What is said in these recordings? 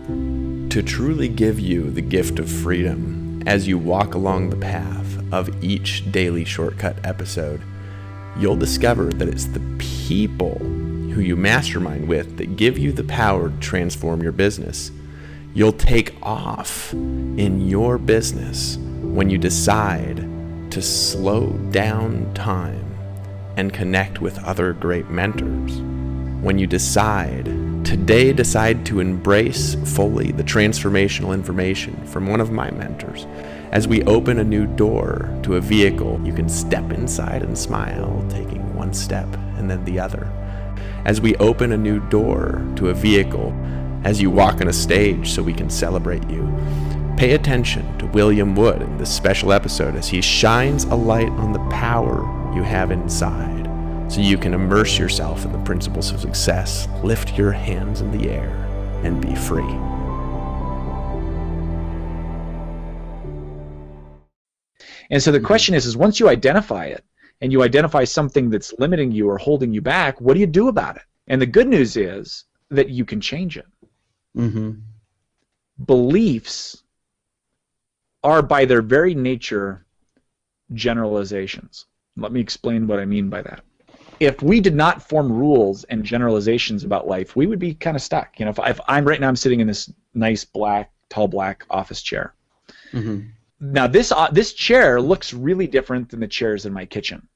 To truly give you the gift of freedom as you walk along the path of each daily shortcut episode, you'll discover that it's the people who you mastermind with that give you the power to transform your business. You'll take off in your business when you decide to slow down time and connect with other great mentors. When you decide to embrace fully the transformational information from one of my mentors, as we open a new door to a vehicle you can step inside and smile, taking one step and then the other. As we open a new door to a vehicle, as you walk on a stage so we can celebrate you. Pay attention to William Wood in this special episode as he shines a light on the power you have inside so you can immerse yourself in the principles of success, lift your hands in the air, and be free. And so the question is once you identify it, and you identify something that's limiting you or holding you back, what do you do about it? And the good news is that you can change it. Mm-hmm. Beliefs are by their very nature generalizations. Let me explain what I mean by that. If we did not form rules and generalizations about life, we would be kind of stuck. You know, if I'm right now, I'm sitting in this nice tall black office chair. Mm-hmm. Now this chair looks really different than the chairs in my kitchen.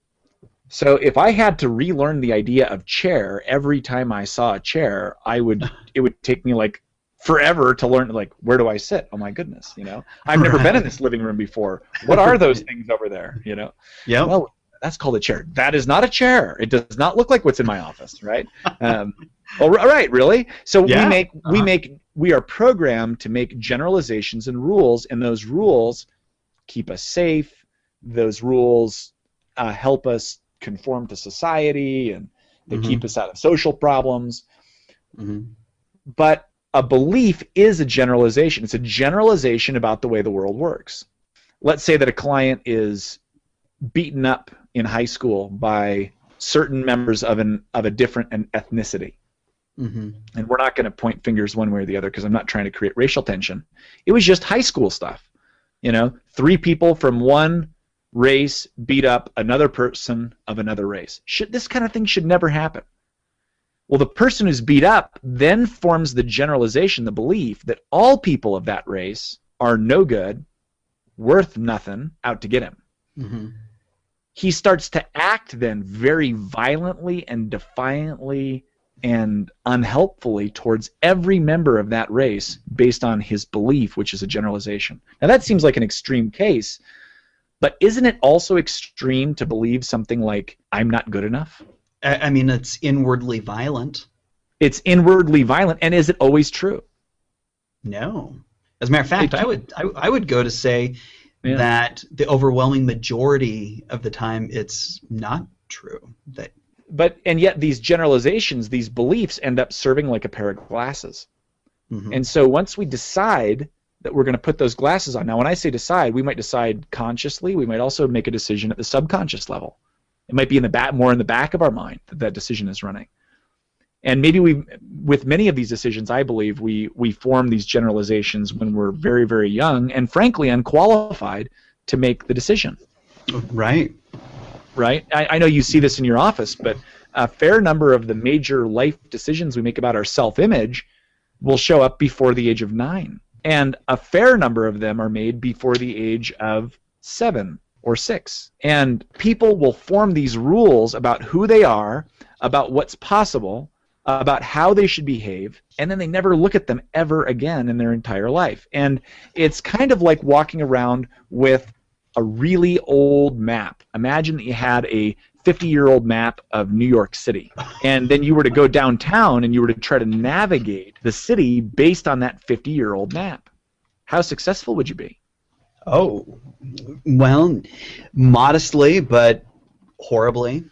So if I had to relearn the idea of chair every time I saw a chair, it would take me like forever to learn, like, where do I sit? Oh my goodness, you know, I've never been in this living room before. What are those things over there? You know, yeah. Well, that's called a chair. That is not a chair. It does not look like what's in my office, right? Oh, right, really? So yeah. we are programmed to make generalizations and rules, and those rules keep us safe. Those rules help us conform to society, and they keep us out of social problems. Mm-hmm. But a belief is a generalization. It's a generalization about the way the world works. Let's say that a client is beaten up in high school by certain members of a different ethnicity. Mm-hmm. And we're not going to point fingers one way or the other because I'm not trying to create racial tension. It was just high school stuff. You know, 3 people from one race beat up another person of another race. This kind of thing should never happen. Well, the person who's beat up then forms the generalization, the belief that all people of that race are no good, worth nothing, out to get him. Mm-hmm. He starts to act then very violently and defiantly and unhelpfully towards every member of that race based on his belief, which is a generalization. Now that seems like an extreme case, but isn't it also extreme to believe something like, I'm not good enough? I mean, it's inwardly violent. It's inwardly violent, and is it always true? No. As a matter of fact, I would go to say that the overwhelming majority of the time it's not true. And yet these generalizations, these beliefs end up serving like a pair of glasses. Mm-hmm. And so once we decide that we're going to put those glasses on, now when I say decide, we might decide consciously, we might also make a decision at the subconscious level. It might be more in the back of our mind that decision is running. And maybe with many of these decisions, I believe we form these generalizations when we're very, very young and frankly unqualified to make the decision. Right. Right? I know you see this in your office, but a fair number of the major life decisions we make about our self-image will show up before the age of 9. And a fair number of them are made before the age of 7 or 6. And people will form these rules about who they are, about what's possible, about how they should behave, and then they never look at them ever again in their entire life. And it's kind of like walking around with a really old map. Imagine that you had a 50-year-old map of New York City, and then you were to go downtown and you were to try to navigate the city based on that 50-year-old map. How successful would you be? Oh, well, modestly, but horribly.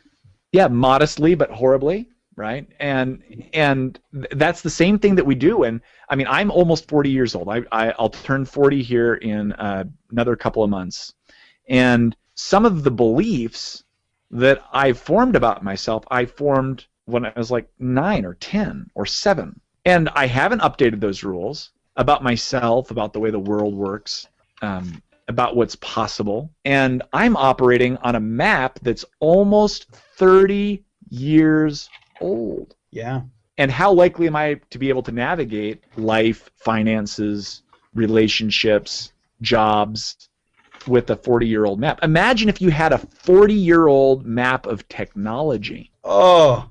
Yeah, modestly, but horribly, right? And that's the same thing that we do. And I mean, I'm almost 40 years old. I'll turn 40 here in another couple of months. And some of the beliefs that I formed about myself, I formed when I was like 9 or 10 or 7. And I haven't updated those rules. about myself, about the way the world works, about what's possible. And I'm operating on a map that's almost 30 years old. Yeah. And how likely am I to be able to navigate life, finances, relationships, jobs with a 40-year-old map? Imagine if you had a 40-year-old map of technology. Oh.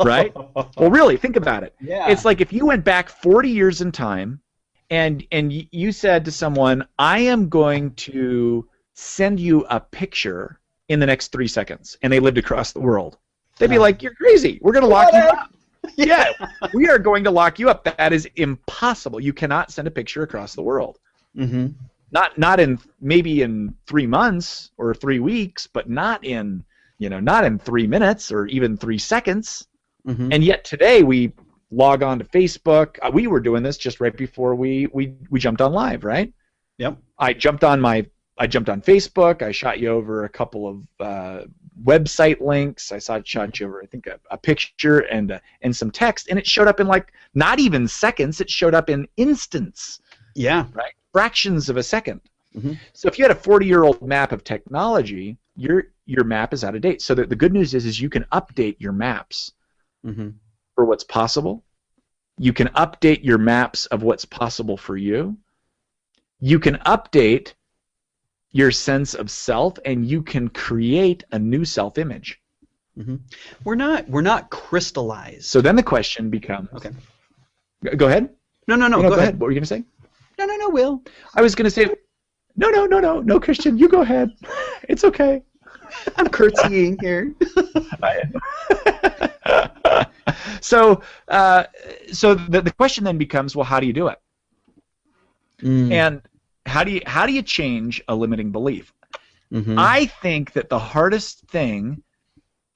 Right? Well, really, think about it. Yeah. It's like if you went back 40 years in time and you said to someone, I am going to send you a picture in the next 3 seconds, and they lived across the world. They'd be like, you're crazy. We're going to lock you up. Yeah, we are going to lock you up. That is impossible. You cannot send a picture across the world. Mm-hmm. Not in maybe in 3 months or 3 weeks, but not in 3 minutes or even 3 seconds. Mm-hmm. And yet today we log on to Facebook. We were doing this just right before we jumped on live, right? Yep. I jumped on Facebook. I shot you over a couple of website links. I shot you over, I think, a picture and some text, and it showed up in like not even seconds. It showed up in instants. Yeah. Right. Fractions of a second. Mm-hmm. So if you had a 40-year-old map of technology, your map is out of date. So the good news is you can update your maps mm-hmm. for what's possible. You can update your maps of what's possible for you. You can update your sense of self, and you can create a new self-image. Mm-hmm. We're not crystallized. So then the question becomes. Okay. Go ahead. No. Go ahead. What were you going to say? No, Will. I was going to say. No, Christian. You go ahead. It's okay. I'm curtsying here. So the question then becomes, well, how do you do it? And how do you change a limiting belief? Mm-hmm. I think that the hardest thing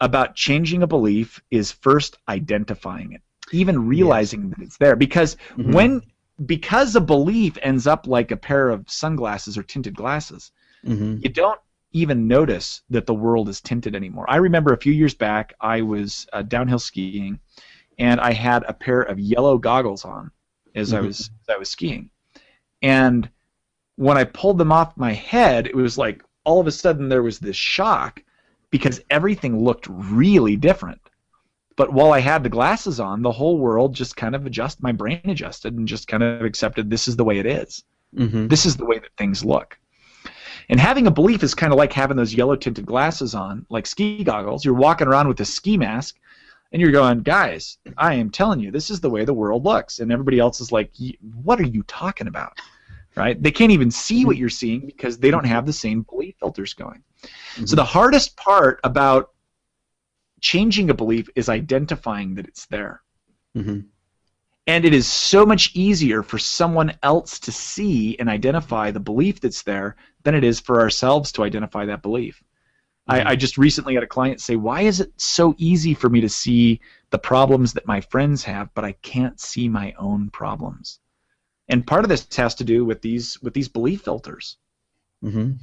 about changing a belief is first identifying it, even realizing that it's there. Because because a belief ends up like a pair of sunglasses or tinted glasses, you don't even notice that the world is tinted anymore. I remember a few years back, I was downhill skiing, and I had a pair of yellow goggles on as I was skiing, and when I pulled them off my head, it was like all of a sudden there was this shock because everything looked really different. But while I had the glasses on, the whole world just kind of my brain adjusted and just kind of accepted this is the way it is. Mm-hmm. This is the way that things look. And having a belief is kind of like having those yellow tinted glasses on, like ski goggles. You're walking around with a ski mask, and you're going, guys, I am telling you, this is the way the world looks. And everybody else is like, what are you talking about? Right? They can't even see what you're seeing because they don't have the same belief filters going. Mm-hmm. So the hardest part about changing a belief is identifying that it's there. Mm-hmm. And it is so much easier for someone else to see and identify the belief that's there than it is for ourselves to identify that belief. Mm-hmm. I just recently had a client say, why is it so easy for me to see the problems that my friends have, but I can't see my own problems? And part of this has to do with these belief filters. Mm-hmm.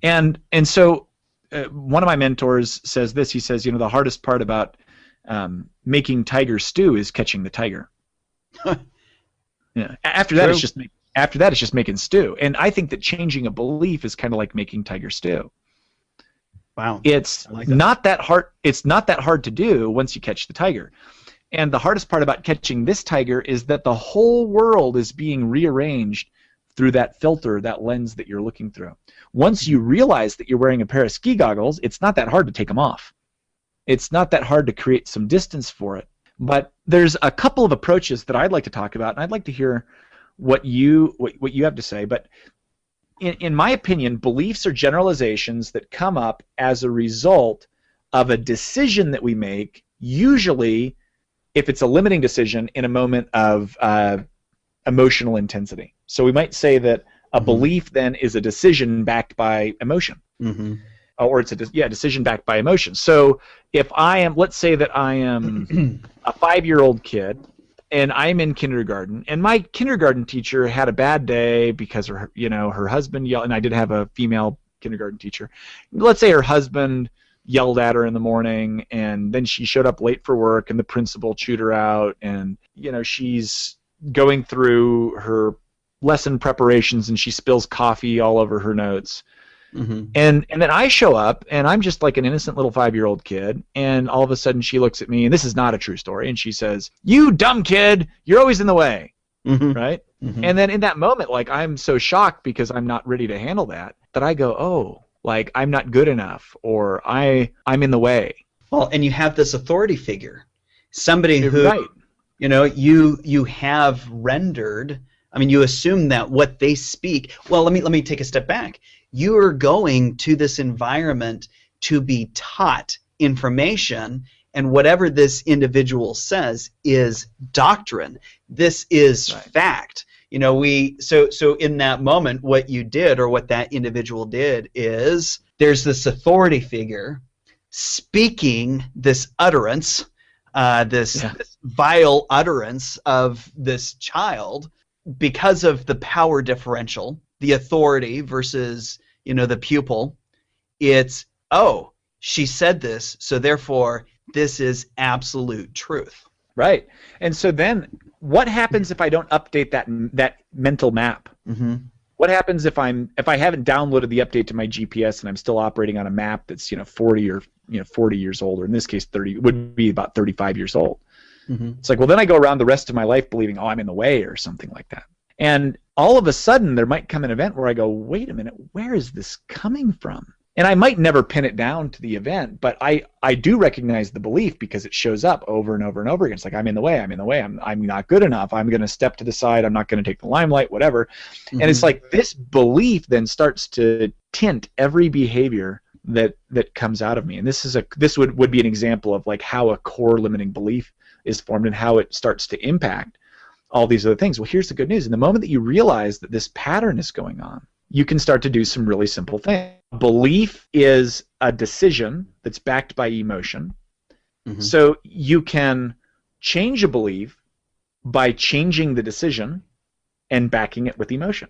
And so one of my mentors says this. He says, the hardest part about making tiger stew is catching the tiger. Yeah. After that, it's just making stew. And I think that changing a belief is kind of like making tiger stew. Wow. It's not that hard. It's not that hard to do once you catch the tiger. And the hardest part about catching this tiger is that the whole world is being rearranged through that filter, that lens that you're looking through. Once you realize that you're wearing a pair of ski goggles, it's not that hard to take them off. It's not that hard to create some distance for it. But there's a couple of approaches that I'd like to talk about, and I'd like to hear what you have to say. But in my opinion, beliefs are generalizations that come up as a result of a decision that we make, usually if it's a limiting decision in a moment of emotional intensity. So we might say that a belief then is a decision backed by emotion. Mm-hmm. Or it's a decision backed by emotion. So if let's say that I am a 5-year-old kid and I'm in kindergarten, and my kindergarten teacher had a bad day because her husband yelled, and I did have a female kindergarten teacher. Let's say her husband yelled at her in the morning, and then she showed up late for work, and the principal chewed her out, and she's going through her lesson preparations, and she spills coffee all over her notes. Mm-hmm. And then I show up, and I'm just like an innocent little 5-year-old kid, and all of a sudden she looks at me, and this is not a true story, and she says, "You dumb kid, you're always in the way." Mm-hmm. Right? Mm-hmm. And then in that moment, like, I'm so shocked because I'm not ready to handle that I go, oh, like, I'm not good enough, or I'm in the way. Well, and you have this authority figure, somebody who, right. You have rendered. I mean, you assume that what they speak. Well, let me take a step back. You are going to this environment to be taught information, and whatever this individual says is doctrine. This is right. fact. So in that moment, what you did, or what that individual did, is there's this authority figure speaking this utterance, this vile utterance of this child, because of the power differential, the authority versus the pupil. It's, oh, she said this, so therefore this is absolute truth. Right. And so then what happens if I don't update that mental map? Mm-hmm. What happens if I haven't downloaded the update to my GPS and I'm still operating on a map that's 40 or 40 years old, or in this case 30, would be about 35 years old. Mm-hmm. It's like, well, then I go around the rest of my life believing, oh, I'm in the way or something like that. And all of a sudden there might come an event where I go, wait a minute, where is this coming from? And I might never pin it down to the event, but I do recognize the belief because it shows up over and over and over again. It's like, I'm in the way, I'm not good enough, I'm going to step to the side, I'm not going to take the limelight, whatever. Mm-hmm. And it's like this belief then starts to tint every behavior that comes out of me. And this would be an example of like how a core limiting belief is formed and how it starts to impact all these other things. Well, here's the good news. In the moment that you realize that this pattern is going on, you can start to do some really simple things. Belief is a decision that's backed by emotion. Mm-hmm. So you can change a belief by changing the decision and backing it with emotion.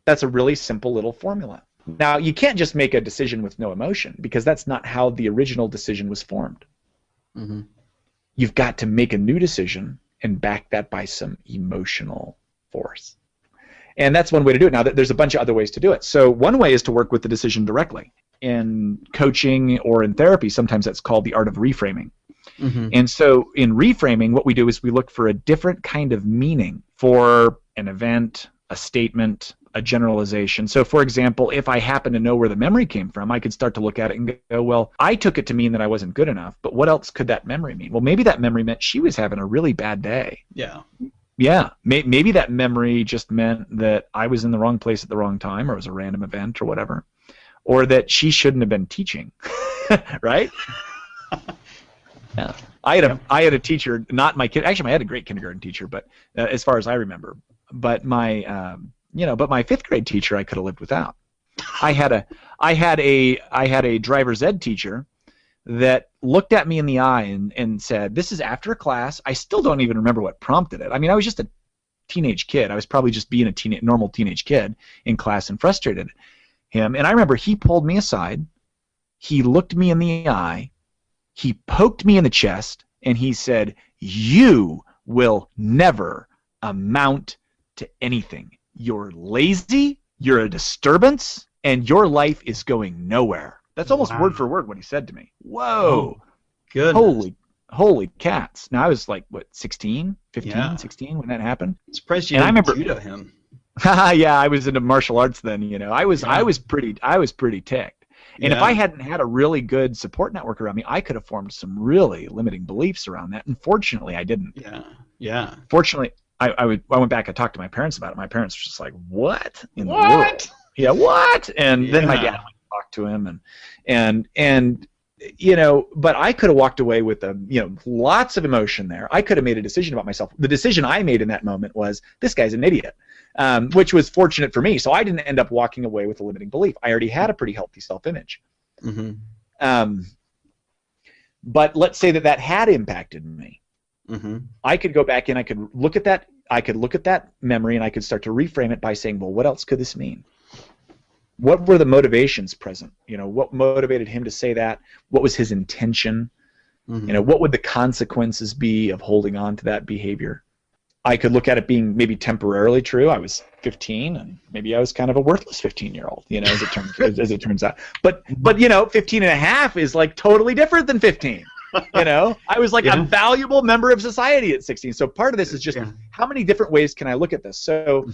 That's a really simple little formula. Now, you can't just make a decision with no emotion, because that's not how the original decision was formed. Mm-hmm. You've got to make a new decision and back that by some emotional force. And that's one way to do it. Now, there's a bunch of other ways to do it. So one way is to work with the decision directly. In coaching or in therapy, sometimes that's called the art of reframing. Mm-hmm. And so in reframing, what we do is we look for a different kind of meaning for an event, a statement, a generalization. So for example, if I happen to know where the memory came from, I could start to look at it and go, well, I took it to mean that I wasn't good enough, but what else could that memory mean? Well, maybe that memory meant she was having a really bad day. Yeah, maybe that memory just meant that I was in the wrong place at the wrong time, or it was a random event or whatever, or that she shouldn't have been teaching, right? Yeah. I had a teacher, not my kid. Actually, I had a great kindergarten teacher, but as far as I remember, but my but my 5th grade teacher I could have lived without. I had a driver's ed teacher that looked at me in the eye and said, this is after class. I still don't even remember what prompted it. I mean, I was just a teenage kid. I was probably just being a normal teenage kid in class and frustrated him. And I remember he pulled me aside, he looked me in the eye, he poked me in the chest, and he said, you will never amount to anything. You're lazy, you're a disturbance, and your life is going nowhere. That's almost word for word what he said to me. Whoa. Goodness. Holy cats. Now I was like, what, 16 when that happened? I'm surprised you didn't judo him. Yeah, I was into martial arts then, I was pretty ticked. And if I hadn't had a really good support network around me, I could have formed some really limiting beliefs around that. And fortunately, I didn't. Yeah. Fortunately, I went back and talked to my parents about it. My parents were just like, what in the world? Yeah, what? And then my dad went and talked to him, and but I could have walked away with lots of emotion there. I could have made a decision about myself. The decision I made in that moment was, this guy's an idiot, which was fortunate for me. So I didn't end up walking away with a limiting belief. I already had a pretty healthy self-image. Mm-hmm. But let's say that had impacted me. Mm-hmm. I could go back and I could look at that memory, and I could start to reframe it by saying, well, what else could this mean? What were the motivations present? What motivated him to say that? What was his intention? Mm-hmm. What would the consequences be of holding on to that behavior? I could look at it being maybe temporarily true. I was 15, and maybe I was kind of a worthless 15-year-old, as it turns out. But 15 and a half is like totally different than 15. I was like a valuable member of society at 16. So part of this is just how many different ways can I look at this? So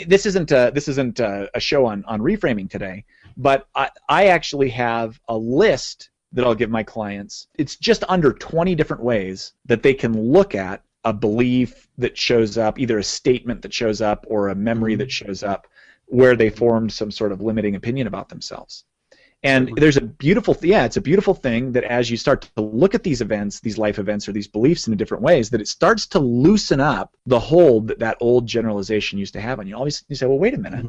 this isn't a show on reframing today, but I actually have a list that I'll give my clients. It's just under 20 different ways that they can look at a belief that shows up, either a statement that shows up or a memory that shows up, where they formed some sort of limiting opinion about themselves. And there's a beautiful, it's a beautiful thing that as you start to look at these events, these life events, or these beliefs in different ways, that it starts to loosen up the hold that old generalization used to have on you. Always you say, well, wait a minute.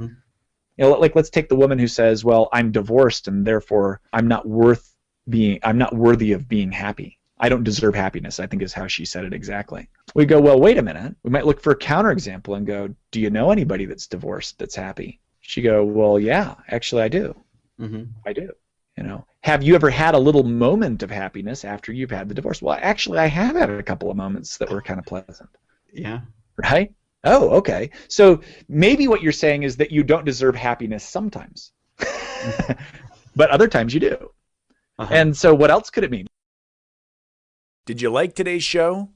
Like let's take the woman who says, well, I'm divorced and therefore I'm not worthy of being happy. I don't deserve happiness, I think is how she said it exactly. We go, well, wait a minute. We might look for a counterexample and go, do you know anybody that's divorced that's happy? She go, well, yeah, actually I do. I do. Have you ever had a little moment of happiness after you've had the divorce? Well, actually, I have had a couple of moments that were kind of pleasant. Yeah. Right? Oh, okay. So maybe what you're saying is that you don't deserve happiness sometimes, but other times you do. And so what else could it mean? Did you like today's show?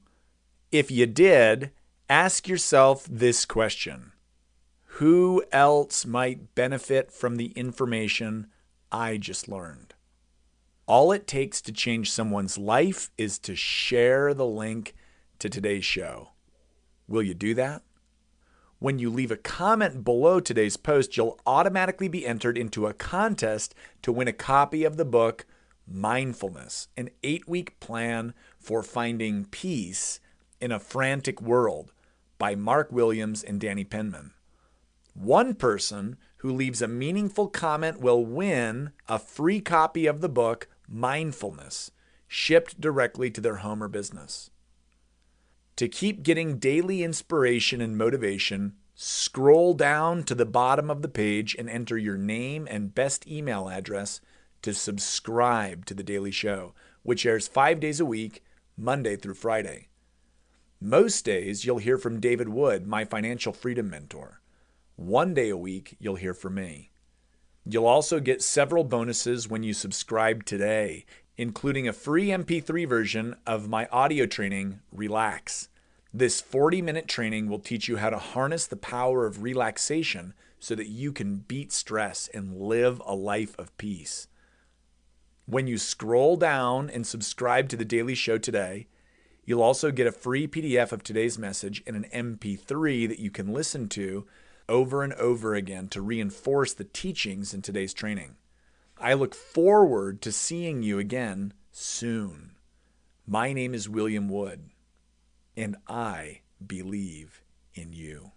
If you did, ask yourself this question. Who else might benefit from the information I just learned? All it takes to change someone's life is to share the link to today's show. Will you do that? When you leave a comment below today's post, you'll automatically be entered into a contest to win a copy of the book, Mindfulness, an 8-week plan for finding peace in a frantic world by Mark Williams and Danny Penman. One person who leaves a meaningful comment will win a free copy of the book, Mindfulness, shipped directly to their home or business. To keep getting daily inspiration and motivation, scroll down to the bottom of the page and enter your name and best email address to subscribe to The Daily Show, which airs 5 days a week, Monday through Friday. Most days, you'll hear from David Wood, my financial freedom mentor. 1 day a week, you'll hear from me. You'll also get several bonuses when you subscribe today, including a free MP3 version of my audio training, Relax. This 40-minute training will teach you how to harness the power of relaxation so that you can beat stress and live a life of peace. When you scroll down and subscribe to The Daily Show today, you'll also get a free PDF of today's message and an MP3 that you can listen to over and over again to reinforce the teachings in today's training. I look forward to seeing you again soon. My name is William Wood, and I believe in you.